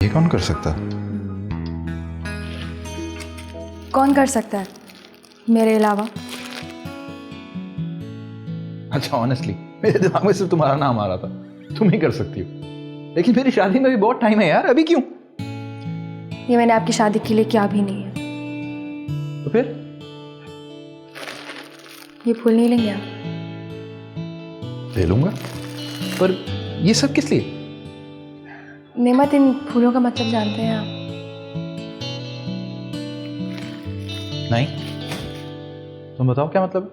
ये कौन कर सकता है? कौन कर सकता है मेरे अलावा? अच्छा ऑनेस्टली मेरे दिमाग में सिर्फ तुम्हारा नाम आ रहा था, तुम ही कर सकती हो। लेकिन मेरी शादी में भी बहुत टाइम है यार, अभी क्यों? ये मैंने आपकी शादी के लिए किया भी नहीं है। तो फिर? ये फूल नहीं लेंगे आप? ले लूंगा, पर ये सब किस लिए? नेमत, इन फूलों का मतलब जानते हैं आप? नहीं, तुम बताओ क्या मतलब?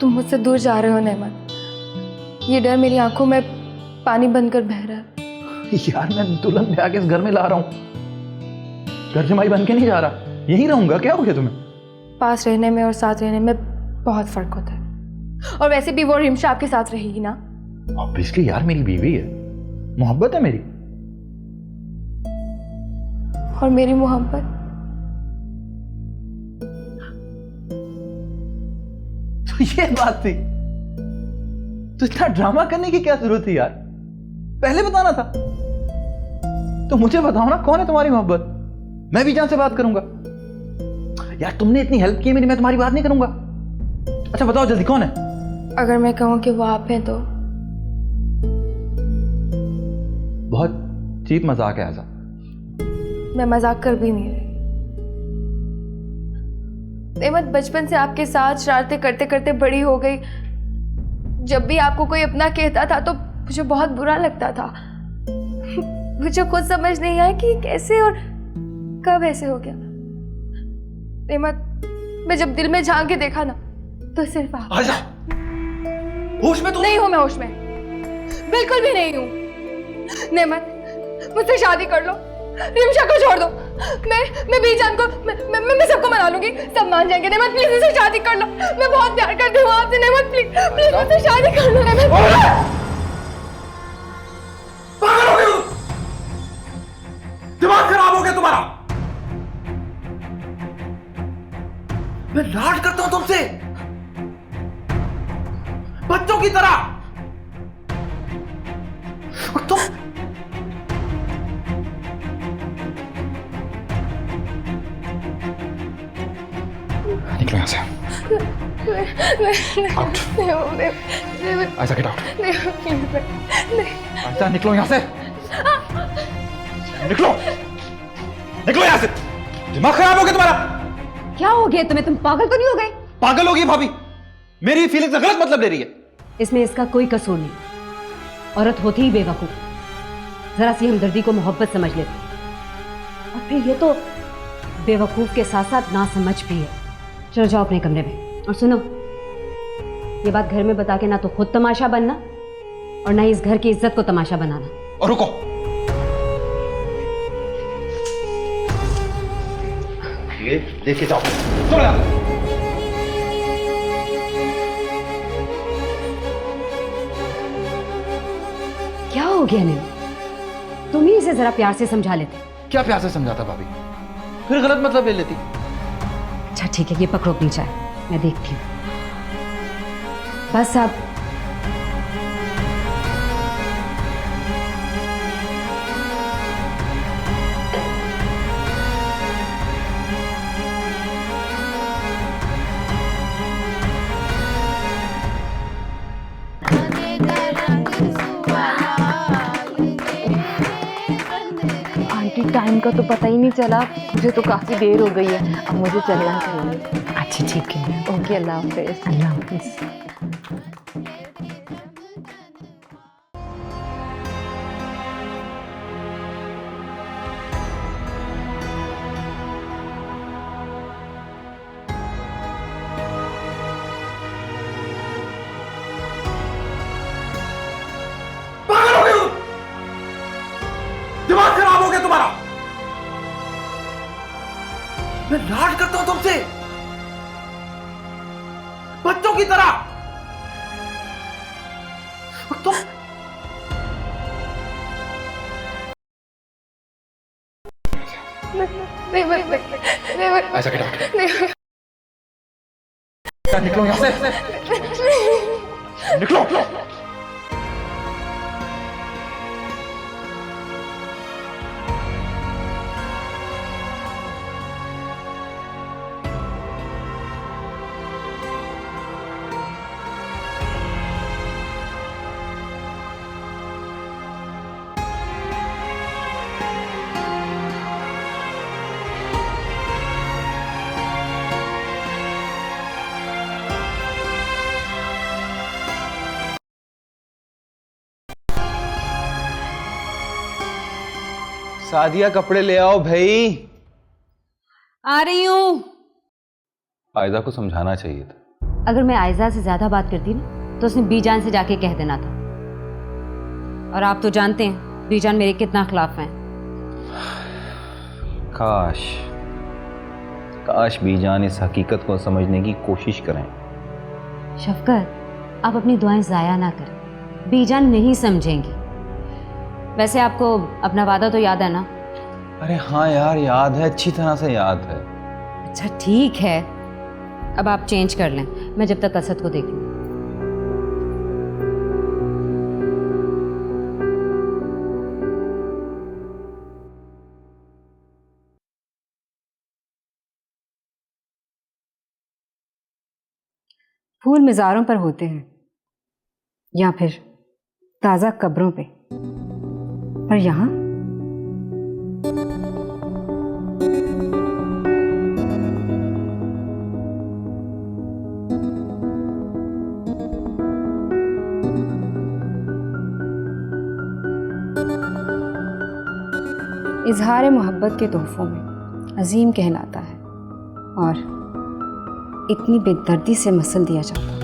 तुम मुझसे दूर जा रहे हो नेमत। ये डर मेरी आंखों में पानी बनकर बह रहा है। यार मैं दुल्हन ब्याह के इस घर में ला रहा हूं, घर जमाई बन के नहीं जा रहा, यहीं रहूंगा। क्या हो गया तुम्हें? पास रहने में और साथ रहने में बहुत फर्क होता है। और वैसे भी वो रिमशा आपके साथ रहेगी ना? ऑब्वियसली यार, मेरी बीवी है, मोहब्बत है मेरी। और मेरी मोहब्बत? तो ये बात थी, तो इतना ड्रामा करने की क्या जरूरत थी यार? पहले बताना था। तो मुझे बताओ ना, कौन है तुम्हारी मोहब्बत? मैं भी जान से बात करूंगा। यार तुमने इतनी हेल्प की है मेरी, मैं तुम्हारी बात नहीं करूंगा। अच्छा बताओ जल्दी, कौन है? अगर मैं कहूं कि वो आप हैं तो? बहुत चीप मजाक है ऐसा। मैं मजाक कर भी नहीं रही। नेमत, बचपन से आपके साथ शरारतें करते करते बड़ी हो गई। जब भी आपको कोई अपना कहता था तो मुझे बहुत बुरा लगता था। मुझे खुद समझ नहीं आया कि कैसे और कब ऐसे हो गया। नेमत, मैं जब दिल में झांक के देखा ना तो सिर्फ आप। आजा, होश में? तो नहीं हूं मैं होश में, बिल्कुल भी नहीं हूं। नेमत, मुझसे शादी कर लो, रिमशा को छोड़ दो। मैं बीजान को मैं सबको मना लूंगी, सब मान जाएंगे। नेमत प्लीज मुझसे शादी कर लो, मैं बहुत प्यार करती हूँ आपसे। नेमत प्लीज प्लीज मुझसे शादी कर लो। नेमत पागल हो गए हो? दिमाग खराब हो गया तुम्हारा? मैं लाड करता हूं तुमसे बच्चों की तरह, और तुम निकलो यहां से। आउट। ऐसा गेट आउट। ऐसा निकलो यहां से, निकलो निकलो यहां से। दिमाग खराब हो गया तुम्हारा? क्या हो गया तुम्हें? तुम पागल तो नहीं हो गए? पागल हो गई भाभी, मेरी फीलिंग्स का गलत मतलब ले रही है। इसमें इसका कोई कसूर नहीं। औरत होती ही बेवकूफ, जरा सी हमदर्दी को मोहब्बत समझ लेती, और फिर ये तो बेवकूफ के साथ साथ ना समझ भी है। चलो जाओ अपने कमरे में, और सुनो, ये बात घर में बता के ना तो खुद तमाशा बनना और ना ही इस घर की इज्जत को तमाशा बनाना। और रुको, ये लेके जाओ। चलो यार। क्या हो गया नहीं? तुम ही इसे जरा प्यार से समझा लेते। क्या प्यार से समझाता भाभी, फिर गलत मतलब ले लेती। अच्छा ठीक है, ये पकड़ो अपनी चाय, मैं देखती हूँ। बस अब आंटी, टाइम का तो पता ही नहीं चला, मुझे तो काफी देर हो गई है, अब मुझे चलना चाहिए। अच्छा ठीक है, ओके, अल्लाह हाफिज। अल्लाह हाफिज। पागल हो गए हो? दिमाग खराब हो गया तुम्हारा? मैं लाड करता हूं तुमसे बच्चों की तरह, और तुम ऐसा क्या? निकलो यहां से, निकलो। सादिया कपड़े ले आओ भाई। आ रही हूँ। आयजा को समझाना चाहिए था। अगर मैं आयजा से ज्यादा बात करती ना तो उसने बीजान से जाके कह देना था। और आप तो जानते हैं बीजान मेरे कितना खिलाफ हैं। काश काश बीजान इस हकीकत को समझने की कोशिश करें। शफकत, आप अपनी दुआएं जाया ना करें, बीजान नहीं समझेंगी। वैसे आपको अपना वादा तो याद है ना? अरे हाँ यार, याद है, अच्छी तरह से याद है। अच्छा ठीक है, अब आप चेंज कर लें, मैं जब तक असद को देख लूँ। फूल मज़ारों पर होते हैं या फिर ताज़ा कब्रों पे, पर यहाँ इजहार मोहब्बत के तोहफों में अजीम कहलाता है और इतनी बेदर्दी से मसल दिया जाता है।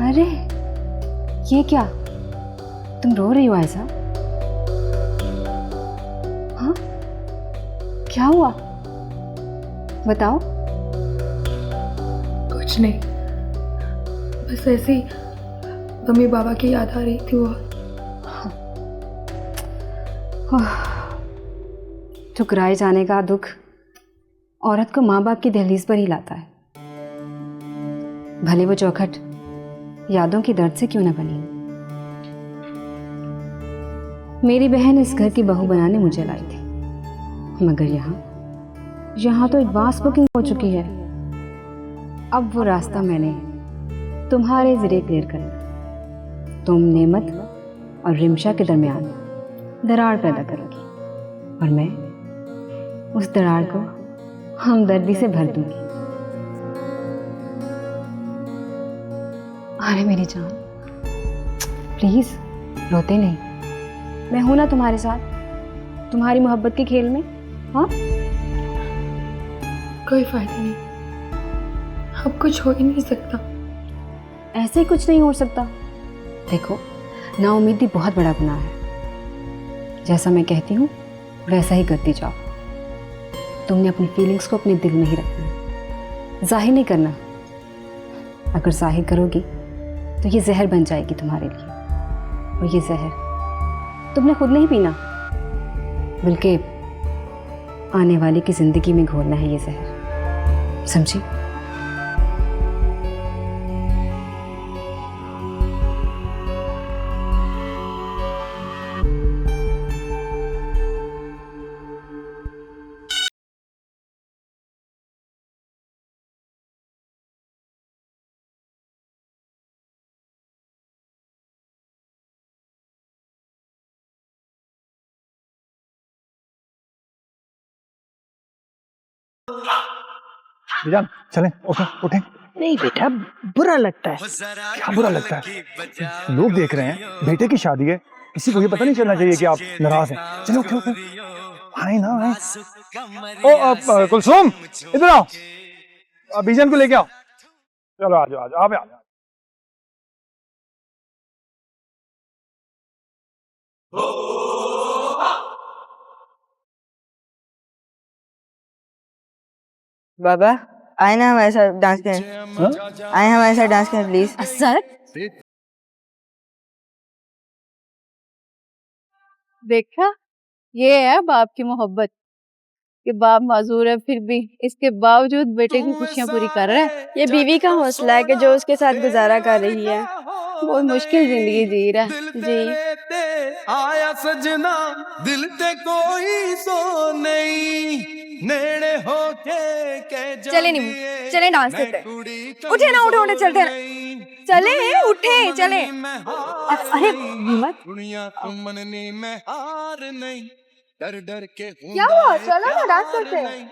अरे ये क्या, तुम रो रही हो आयशा? हाँ, क्या हुआ बताओ। कुछ नहीं, बस ऐसे ही मम्मी बाबा की याद आ रही थी। वो ठुकराए जाने का दुख औरत को माँ बाप की दहलीज पर ही लाता है, भले वो चौखट यादों की दर्द से क्यों न बनी। मेरी बहन इस घर की बहू बनाने मुझे लाई थी, मगर यहाँ तो एडवांस बुकिंग हो चुकी है। अब वो रास्ता मैंने तुम्हारे ज़रिए क्लियर करना। तुम नेमत और रिमशा के दरमियान दरार पैदा करोगी और मैं उस दरार को हमदर्दी से भर दूंगी। अरे मेरी जान, प्लीज रोते नहीं, मैं हूं ना तुम्हारे साथ, तुम्हारी मोहब्बत के खेल में। हाँ, कोई फायदा नहीं, अब कुछ हो ही नहीं सकता। ऐसे कुछ नहीं हो सकता। देखो, नाउम्मीदी बहुत बड़ा गुनाह है। जैसा मैं कहती हूँ वैसा ही करती जाओ। तुमने अपनी फीलिंग्स को अपने दिल में ही रखना, जाहिर नहीं करना। अगर जाहिर करोगी तो ये जहर बन जाएगी तुम्हारे लिए, और ये जहर तुमने खुद नहीं पीना, बल्कि आने वाले की जिंदगी में घोलना है ये जहर, समझी? बीजान चलें, उठें उठें। नहीं बेटा, बुरा लगता है। क्या बुरा लगता है? लोग देख रहे हैं, बेटे की शादी है, किसी को ये पता नहीं चलना चाहिए कि आप नाराज हैं। चलो उठे उठे, आए ना आए। ओ कुलसुम, इधर आओ, बीजान को लेके आओ। चलो आ जाओ, आप आ जाओ। बाबा आए ना हमारे साथ डांस करें। आए हमारे साथ डांस करें प्लीज। असद, देखा, ये है बाप की मोहब्बत कि बाप माजूर है फिर भी इसके बावजूद बेटे की खुशियां पूरी कर रहा है। ये बीवी का हौसला है कि जो उसके साथ गुजारा कर रही है। बहुत मुश्किल जिंदगी जी रहा है। जी आया सजना दिल ते कोई सो नहीं, नेड़े होके के चले नहीं, चले डांस करते हैं। उठे ना, उठे उठे चलते हैं, चले उठे चले। अरे हिम्मत, दुनिया तुमने में हार नहीं, डर डर के क्या हुआ? चलो ना डांस करते हैं।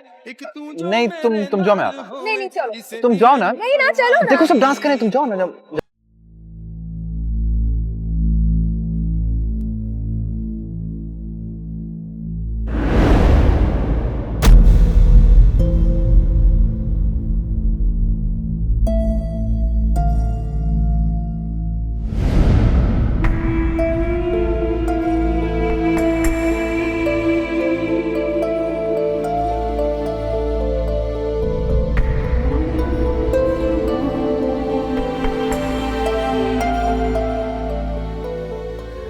नहीं, तुम जाओ, मैं आता। नहीं नहीं चलो, तुम जाओ ना। नहीं ना चलो ना। देखो सब डांस करें, तुम जाओ ना। जब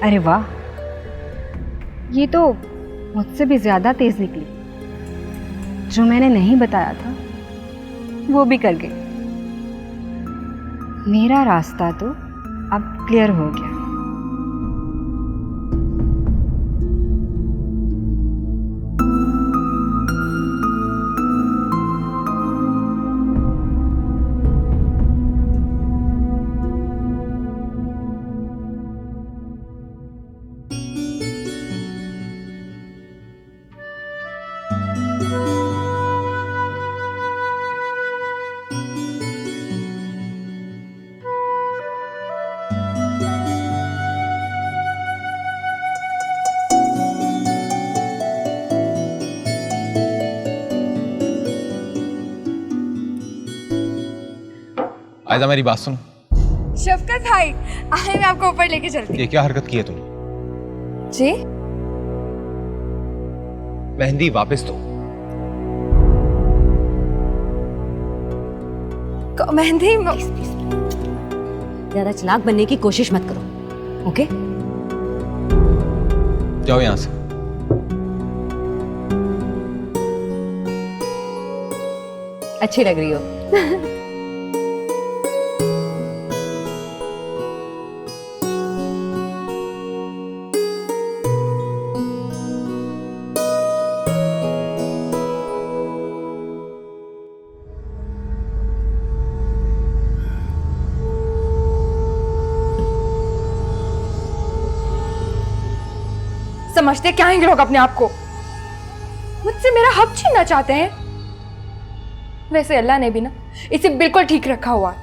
अरे वाह, ये तो मुझसे भी ज्यादा तेज निकली। जो मैंने नहीं बताया था वो भी कर गई। मेरा रास्ता तो अब क्लियर हो गया। आयजा मेरी बात सुन। शफकत भाई, आए मैं आपको ऊपर लेके चलती हूँ। ये क्या हरकत की है तुमने? जी? मेहंदी वापस दो। मेहंदी ज्यादा चालाक बनने की कोशिश मत करो, ओके? जाओ यहां से। अच्छी लग रही हो। समझते क्या हैं लोग अपने आप को? मुझसे मेरा हक छीनना चाहते हैं। वैसे अल्लाह ने भी ना इसे बिल्कुल ठीक रखा हुआ है,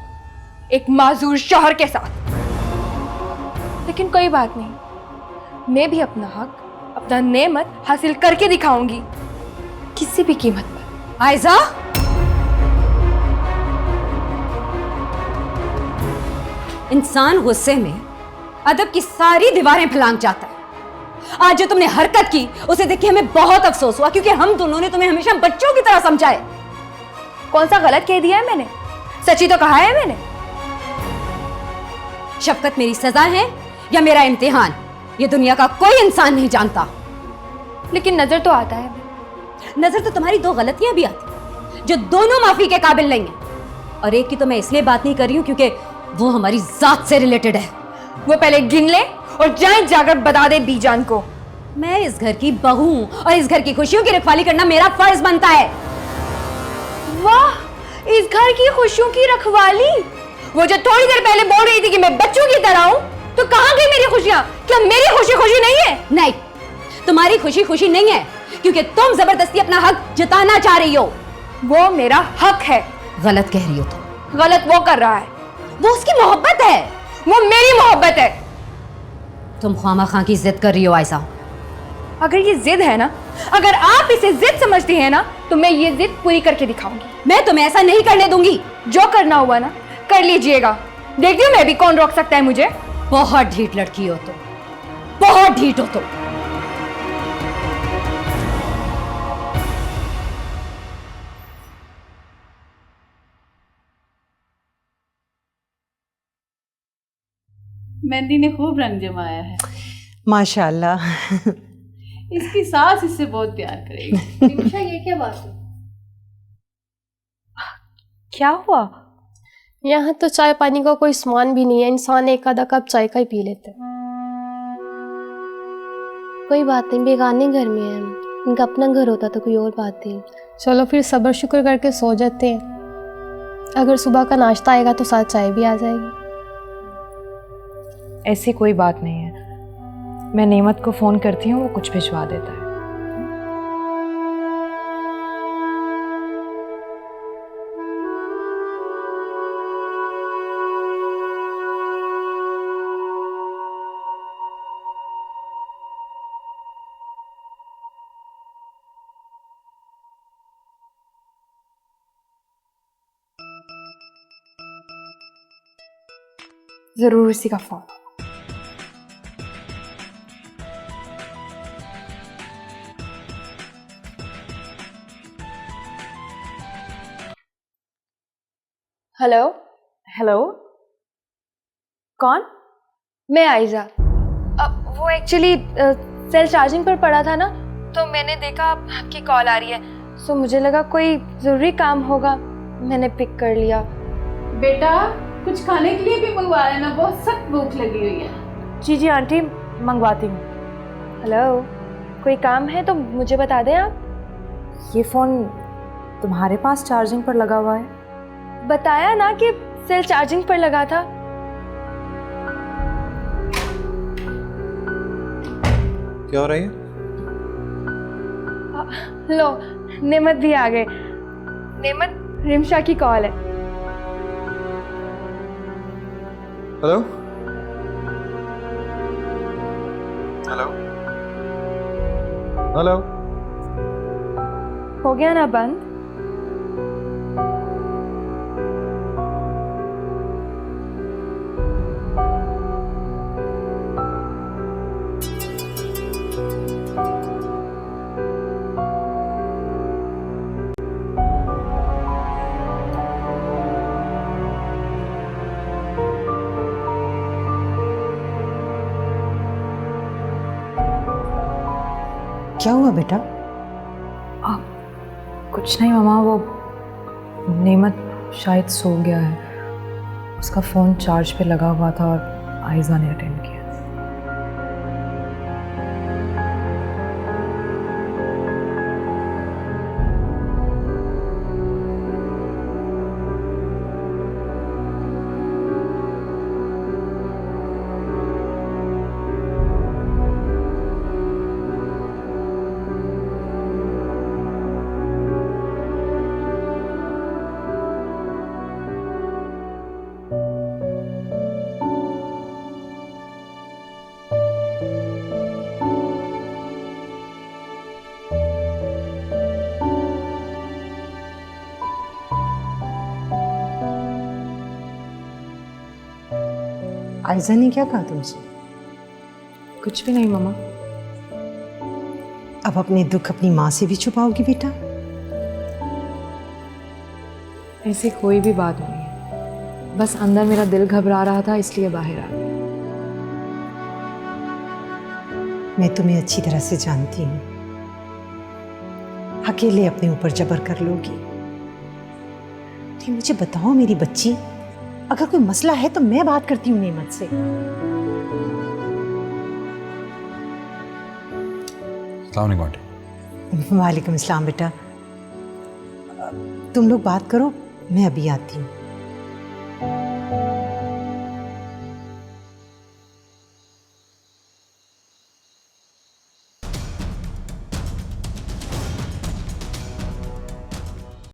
एक माजूर शौहर के साथ। लेकिन कोई बात नहीं, मैं भी अपना हक, अपना नेमत हासिल करके दिखाऊंगी, किसी भी कीमत पर। आयजा, इंसान गुस्से में अदब की सारी दीवारें फलांग जाता है। आज जो तुमने हरकत की उसे देख के हमें बहुत अफसोस हुआ, क्योंकि हम दोनों ने तुम्हें हमेशा बच्चों की तरह समझा है। कौन सा गलत कह दिया है मैंने? सच्ची तो कहा है मैंने। शफकत मेरी सजा है या मेरा इम्तिहान, ये दुनिया का कोई इंसान नहीं जानता। लेकिन नजर तो आता है। नजर तो तुम्हारी दो गलतियां भी आती जो दोनों माफी के काबिल नहीं है। और एक की तो मैं इसलिए बात नहीं कर रही हूं क्योंकि वो हमारी जात से रिलेटेड है। वो पहले गिन ले और जाए जाकर बता दे बीजान को। मैं इस घर की बहू हूं और इस घर की खुशियों की रखवाली करना मेरा फर्ज बनता है। वाह, इस घर की खुशियों की रखवाली? वो जो थोड़ी देर पहले बोल रही थी कि मैं बच्चों की तरह हूं, तो कहां गई मेरी खुशियां? क्या मेरी खुशी खुशी नहीं है? नहीं, तुम्हारी खुशी खुशी नहीं है, क्योंकि तुम जबरदस्ती अपना हक जताना चाह रही हो। वो मेरा हक है। गलत कह रही हो तुम। गलत वो कर रहा है। वो उसकी मोहब्बत है। वो मेरी मोहब्बत है। तुम ख्वामा-ख्वाह की जिद कर रही हो आयशा। अगर ये जिद है ना, अगर आप इसे जिद समझती हैं ना, तो मैं ये जिद पूरी करके दिखाऊंगी। मैं तुम्हें ऐसा नहीं करने दूंगी। जो करना हुआ ना कर लीजिएगा। देखती हूँ मैं भी, कौन रोक सकता है मुझे। बहुत ढीठ लड़की हो तुम, बहुत ढीठ हो तुम। मेहंदी ने खूब रंग जमाया है। माशाल्लाह। इसकी सास इससे बहुत प्यार करेगी। निमिषा, ये क्या बात है? क्या हुआ? यहाँ तो चाय पानी का कोई सामान भी नहीं है। इंसान एक आधा कप चाय का ही पी लेते हैं। कोई बात नहीं, बेगाने घर में है। इनका अपना घर होता तो कोई और बात थी। चलो फिर सब्र शुक्र करके सो जाते हैं। अगर सुबह का नाश्ता आएगा तो साथ चाय भी आ जाएगी। ऐसी कोई बात नहीं है, मैं नेमत को फोन करती हूँ, वो कुछ भिजवा देता है। जरूर उसी का फोन। हेलो। हेलो, कौन? मैं आयजा। वो एक्चुअली सेल चार्जिंग पर पड़ा था ना, तो मैंने देखा आपकी कॉल आ रही है, सो मुझे लगा कोई ज़रूरी काम होगा, मैंने पिक कर लिया। बेटा कुछ खाने के लिए भी मंगवा लेना, बहुत सख्त भूख लगी हुई है। जी जी आंटी, मंगवाती हूँ। हेलो, कोई काम है तो मुझे बता दें आप। ये फ़ोन तुम्हारे पास चार्जिंग पर लगा हुआ है? बताया ना कि सेल चार्जिंग पर लगा था। क्या हो रही है? लो, नेमत भी आ गए। नेमत, रिमशा की कॉल है। हेलो हेलो हेलो, हो गया ना बंद? क्या हुआ बेटा? कुछ नहीं मामा, वो नेमत शायद सो गया है। उसका फ़ोन चार्ज पे लगा हुआ था और आयज़ा ने अटेंड किया। आयजा ने क्या कहा तुमसे? कुछ भी नहीं मामा। अब अपने दुख अपनी माँ से भी छुपाओगी बेटा? ऐसी कोई भी बात नहीं है, बस अंदर मेरा दिल घबरा रहा था इसलिए बाहर आ गई। मैं तुम्हें अच्छी तरह से जानती हूँ, अकेले अपने ऊपर जबर कर लोगी। तो मुझे बताओ मेरी बच्ची, अगर कोई मसला है तो मैं बात करती हूँ नेमत से। वालेकुम अस्सलाम बेटा, तुम लोग बात करो, मैं अभी आती हूँ।